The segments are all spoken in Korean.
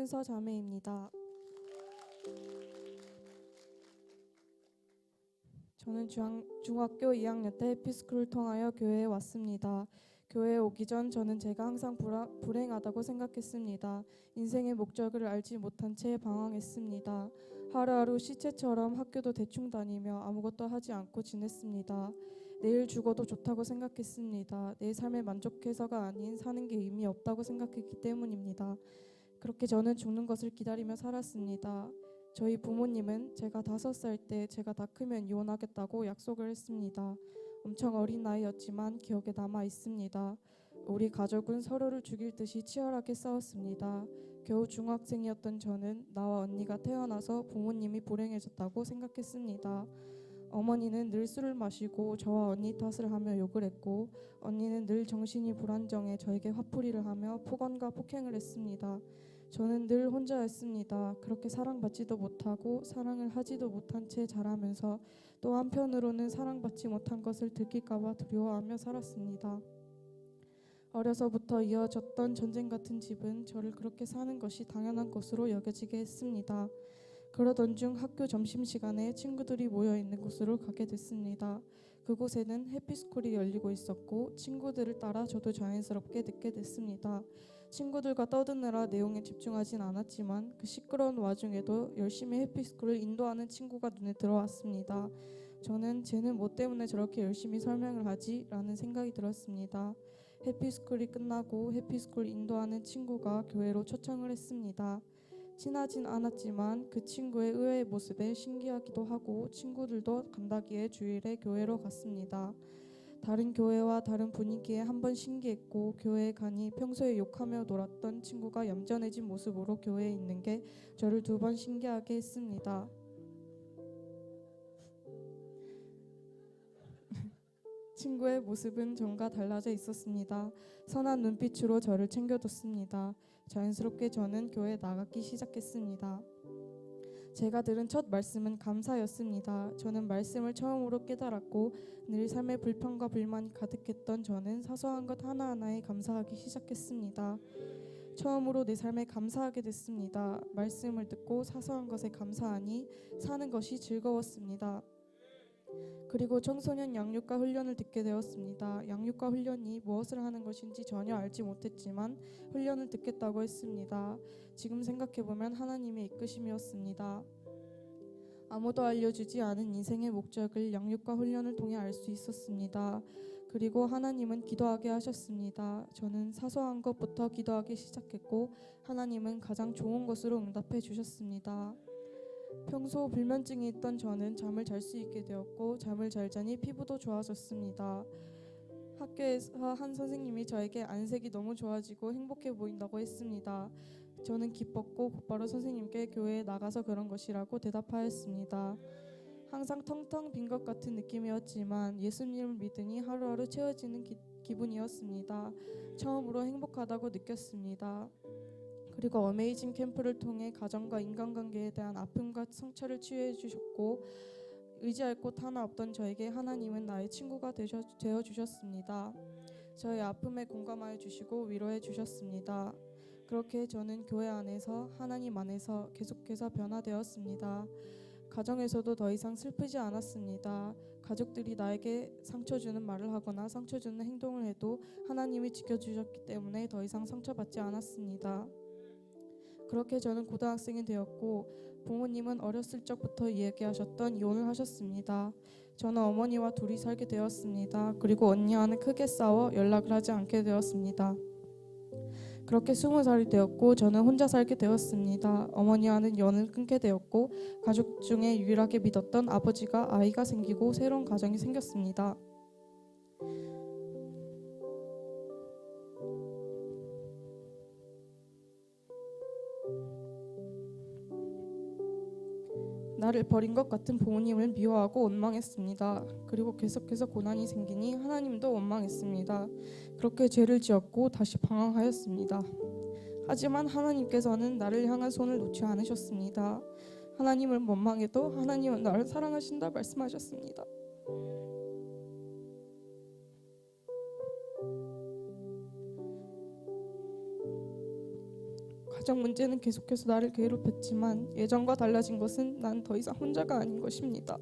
천서 자매입니다. 저는 중학교 2학년 때 해피스쿨을 통하여 교회에 왔습니다. 교회에 오기 전 저는 제가 항상 불행하다고 생각했습니다. 인생의 목적을 알지 못한 채 방황했습니다. 하루하루 시체처럼 학교도 대충 다니며 아무것도 하지 않고 지냈습니다. 내일 죽어도 좋다고 생각했습니다. 내 삶에 만족해서가 아닌 사는 게 의미 없다고 생각했기 때문입니다. 그렇게 저는 죽는 것을 기다리며 살았습니다. 저희 부모님은 제가 5살 때 제가 다 크면 이혼하겠다고 약속을 했습니다. 엄청 어린 나이였지만 기억에 남아 있습니다. 우리 가족은 서로를 죽일 듯이 치열하게 싸웠습니다. 겨우 중학생이었던 저는 나와 언니가 태어나서 부모님이 불행해졌다고 생각했습니다. 어머니는 늘 술을 마시고 저와 언니 탓을 하며 욕을 했고, 언니는 늘 정신이 불안정해 저에게 화풀이를 하며 폭언과 폭행을 했습니다. 저는 늘 혼자였습니다. 그렇게 사랑받지도 못하고 사랑을 하지도 못한 채 자라면서 또 한편으로는 사랑받지 못한 것을 들킬까봐 두려워하며 살았습니다. 어려서부터 이어졌던 전쟁 같은 집은 저를 그렇게 사는 것이 당연한 것으로 여겨지게 했습니다. 그러던 중 학교 점심시간에 친구들이 모여있는 곳으로 가게 됐습니다. 그곳에는 해피스쿨이 열리고 있었고 친구들을 따라 저도 자연스럽게 듣게 됐습니다. 친구들과 떠드느라 내용에 집중하진 않았지만 그 시끄러운 와중에도 열심히 해피스쿨을 인도하는 친구가 눈에 들어왔습니다. 저는 쟤는 뭐 때문에 저렇게 열심히 설명을 하지? 라는 생각이 들었습니다. 해피스쿨이 끝나고 해피스쿨 인도하는 친구가 교회로 초청을 했습니다. 친하진 않았지만 그 친구의 의외의 모습에 신기하기도 하고 친구들도 간다기에 주일에 교회로 갔습니다. 다른 교회와 다른 분위기에 한번 신기했고, 교회에 가니 평소에 욕하며 놀았던 친구가 얌전해진 모습으로 교회에 있는 게 저를 2번 신기하게 했습니다. 친구의 모습은 전과 달라져 있었습니다. 선한 눈빛으로 저를 챙겨줬습니다. 자연스럽게 저는 교회에 나가기 시작했습니다. 제가 들은 첫 말씀은 감사였습니다. 저는 말씀을 처음으로 깨달았고 늘 삶에 불평과 불만이 가득했던 저는 사소한 것 하나하나에 감사하기 시작했습니다. 처음으로 내 삶에 감사하게 됐습니다. 말씀을 듣고 사소한 것에 감사하니 사는 것이 즐거웠습니다. 그리고 청소년 양육과 훈련을 듣게 되었습니다. 양육과 훈련이 무엇을 하는 것인지 전혀 알지 못했지만 훈련을 듣겠다고 했습니다. 지금 생각해보면 하나님의 이끄심이었습니다. 아무도 알려주지 않은 인생의 목적을 양육과 훈련을 통해 알 수 있었습니다. 그리고 하나님은 기도하게 하셨습니다. 저는 사소한 것부터 기도하기 시작했고 하나님은 가장 좋은 것으로 응답해 주셨습니다. 평소 불면증이 있던 저는 잠을 잘 수 있게 되었고 잠을 잘 자니 피부도 좋아졌습니다. 학교에서 한 선생님이 저에게 안색이 너무 좋아지고 행복해 보인다고 했습니다. 저는 기뻤고 곧바로 선생님께 교회에 나가서 그런 것이라고 대답하였습니다. 항상 텅텅 빈 것 같은 느낌이었지만 예수님을 믿으니 하루하루 채워지는 기분이었습니다. 처음으로 행복하다고 느꼈습니다. 그리고 어메이징 캠프를 통해 가정과 인간관계에 대한 아픔과 상처를 치유해 주셨고 의지할 곳 하나 없던 저에게 하나님은 나의 친구가 되어 주셨습니다. 저의 아픔에 공감하여 주시고 위로해 주셨습니다. 그렇게 저는 교회 안에서 하나님 안에서 계속해서 변화되었습니다. 가정에서도 더 이상 슬프지 않았습니다. 가족들이 나에게 상처 주는 말을 하거나 상처 주는 행동을 해도 하나님이 지켜주셨기 때문에 더 이상 상처받지 않았습니다. 그렇게 저는 고등학생이 되었고 부모님은 어렸을 적부터 이야기하셨던 이혼을 하셨습니다. 저는 어머니와 둘이 살게 되었습니다. 그리고 언니와는 크게 싸워 연락을 하지 않게 되었습니다. 그렇게 20살이 되었고 저는 혼자 살게 되었습니다. 어머니와는 연을 끊게 되었고 가족 중에 유일하게 믿었던 아버지가 아이가 생기고 새로운 가정이 생겼습니다. 나를 버린 것 같은 부모님을 미워하고 원망했습니다. 그리고 계속해서 고난이 생기니 하나님도 원망했습니다. 그렇게 죄를 지었고 다시 방황하였습니다. 하지만 하나님께서는 나를 향한 손을 놓지 않으셨습니다. 하나님을 원망해도 하나님은 나를 사랑하신다 말씀하셨습니다. 경제적 문제는 계속해서 나를 괴롭혔지만 예전과 달라진 것은 난 더 이상 혼자가 아닌 것입니다.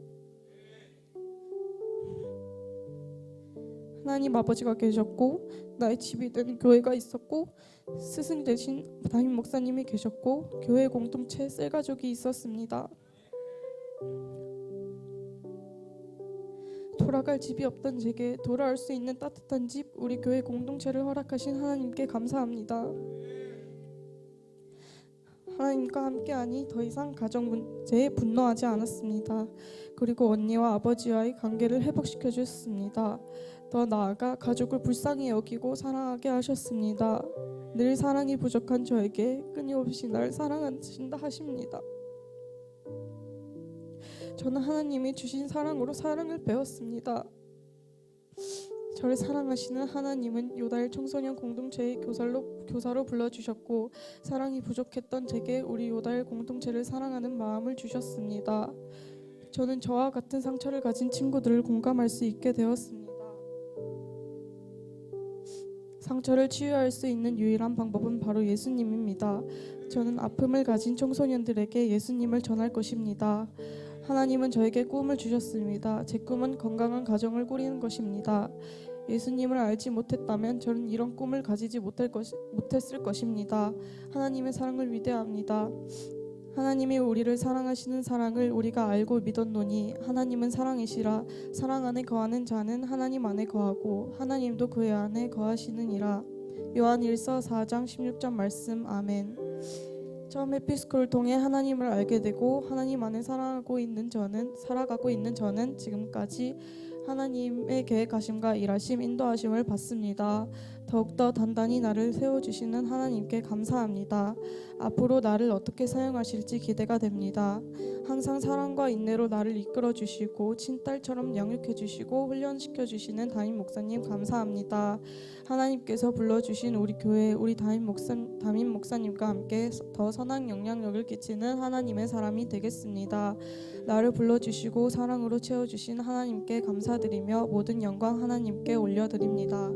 하나님 아버지가 계셨고 나의 집이 된 교회가 있었고 스승 되신 담임 목사님이 계셨고 교회 공동체 셀가족이 있었습니다. 돌아갈 집이 없던 제게 돌아올 수 있는 따뜻한 집, 우리 교회 공동체를 허락하신 하나님께 감사합니다. 하나님과 함께하니 더 이상 가정 문제에 분노하지 않았습니다. 그리고 언니와 아버지와의 관계를 회복시켜 주셨습니다. 더 나아가 가족을 불쌍히 여기고 사랑하게 하셨습니다. 늘 사랑이 부족한 저에게 끊임없이 날 사랑하신다 하십니다. 저는 하나님이 주신 사랑으로 사랑을 배웠습니다. 저를 사랑하시는 하나님은 요다일 청소년 공동체의 교사로 불러주셨고 사랑이 부족했던 제게 우리 요다일 공동체를 사랑하는 마음을 주셨습니다. 저는 저와 같은 상처를 가진 친구들을 공감할 수 있게 되었습니다. 상처를 치유할 수 있는 유일한 방법은 바로 예수님입니다. 저는 아픔을 가진 청소년들에게 예수님을 전할 것입니다. 하나님은 저에게 꿈을 주셨습니다. 제 꿈은 건강한 가정을 꾸리는 것입니다. 예수님을 알지 못했다면 저는 이런 꿈을 가지지 못했을 것입니다. 하나님의 사랑을 위대합니다. 하나님이 우리를 사랑하시는 사랑을 우리가 알고 믿었노니 하나님은 사랑이시라. 사랑 안에 거하는 자는 하나님 안에 거하고 하나님도 그의 안에 거하시느니라. 요한일서 4장 16절 말씀. 아멘. 처음 에피스코를 통해 하나님을 알게 되고 하나님 안에 살아가고 있는 저는 지금까지 하나님의 계획하심과 일하심, 인도하심을 받습니다. 더욱더 단단히 나를 세워주시는 하나님께 감사합니다. 앞으로 나를 어떻게 사용하실지 기대가 됩니다. 항상 사랑과 인내로 나를 이끌어주시고 친딸처럼 양육해주시고 훈련시켜주시는 담임 목사님 감사합니다. 하나님께서 불러주신 우리 교회 우리 담임 목사님과 함께 더 선한 영향력을 끼치는 하나님의 사람이 되겠습니다. 나를 불러주시고 사랑으로 채워주신 하나님께 감사드리며 모든 영광 하나님께 올려드립니다.